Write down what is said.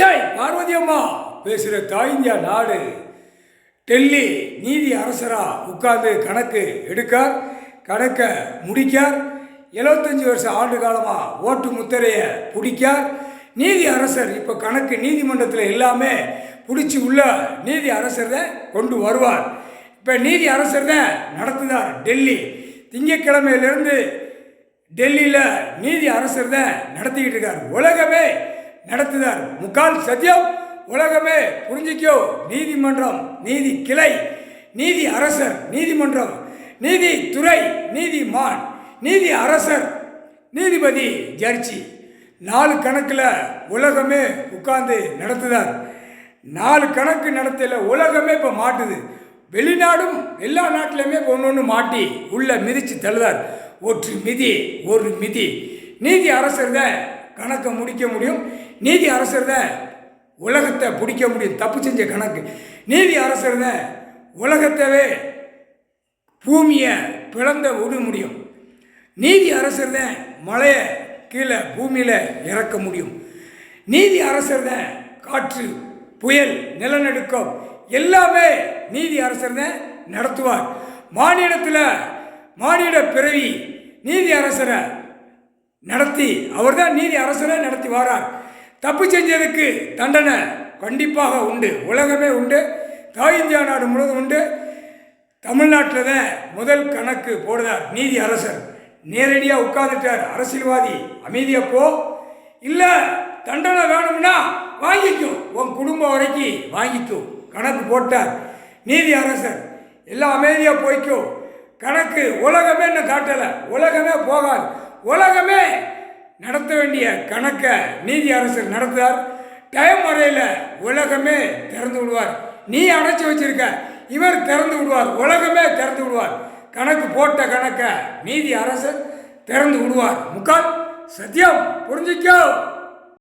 ஏய் பார்வதி அம்மா பேசுகிற தாய்ந்தியா நாடு டெல்லி நீதி அரசரா உட்கார்ந்து கணக்கு எடுக்கார், கணக்கை முடிக்கார். 75 வருஷ ஆண்டு காலமாக ஓட்டு முத்திரையை பிடிக்கார். நீதி அரசர் இப்போ கணக்கு நீதிமன்றத்தில் எல்லாமே பிடிச்சி உள்ள நீதி அரசர் தான் கொண்டு வருவார். இப்போ நீதி அரசர் தான் நடத்துதார். டெல்லி திங்கட்கிழமையிலேருந்து டெல்லியில் நீதி அரசர் தான் நடத்திக்கிட்டு இருக்கார். உலகமே நடத்துதார். முக்கால் சத்தியம் உலகமே புரிஞ்சிக்கோ. நீதிமன்றம், நீதி கிளை, நீதி அரசர், நீதிமன்றம், நீதித்துறை, நீதிமான், நீதி அரசர், நீதிபதி, ஜட்ஜி 4 கணக்கில் உலகமே உட்கார்ந்து நடத்துதார். 4 கணக்கு நடத்தல உலகமே இப்போ மாட்டுது. வெளிநாடும் எல்லா நாட்டிலையுமே ஒன்று ஒன்று மாட்டி உள்ள மிதித்து தள்ளுதார். ஒரு மிதி. நீதி அரசர் தான் கணக்கை முடிக்க முடியும். நீதி அரசர் தான் உலகத்தை பிடிக்க முடியும். தப்பு செஞ்ச கணக்கு நீதி அரசர் தான் உலகத்தவே பூமியை பிளந்த விட முடியும். நீதி அரசர் தான் மழையை கீழே பூமியில் இறக்க முடியும். நீதி அரசர் தான் காற்று, புயல், நிலநடுக்கம் எல்லாமே நீதி அரசர் தான் நடத்துவார். மாநில பிறவி நீதி அரசரை நடத்தி அவர் தான் நீதி அரசரை நடத்தி வாரார். தப்பு செஞ்சதுக்கு தண்டனை கண்டிப்பாக உண்டு. உலகமே உண்டு. தாய் இந்தியா நாடு முழுவதும் உண்டு. தமிழ்நாட்டில் தான் முதல் கணக்கு போடுதார் நீதி அரசர். நேரடியாக உட்கார்ந்துட்டார். அரசியல்வாதி அமைதியாக போ, இல்லை தண்டனை வேணும்னா வாங்கிக்கும், உன் குடும்பம் வரைக்கும் வாங்கிக்கும். கணக்கு போட்டார் நீதி அரசர். எல்லாம் அமைதியாக போய்க்கோ. கணக்கு உலகமே என்ன காட்டலை. உலகமே போகாது. உலகமே நடத்த வேண்டிய கணக்கை நீதி அரசர் நடத்துவார். டைம் வரையில் உலகமே திறந்து விடுவார். நீ அடைச்சி வச்சிருக்க, இவர் திறந்து விடுவார். உலகமே திறந்து விடுவார். கணக்கு போட்ட கணக்கை நீதி அரசர் திறந்து விடுவார். முக்கால் சத்தியம் புரிஞ்சிக்கோ.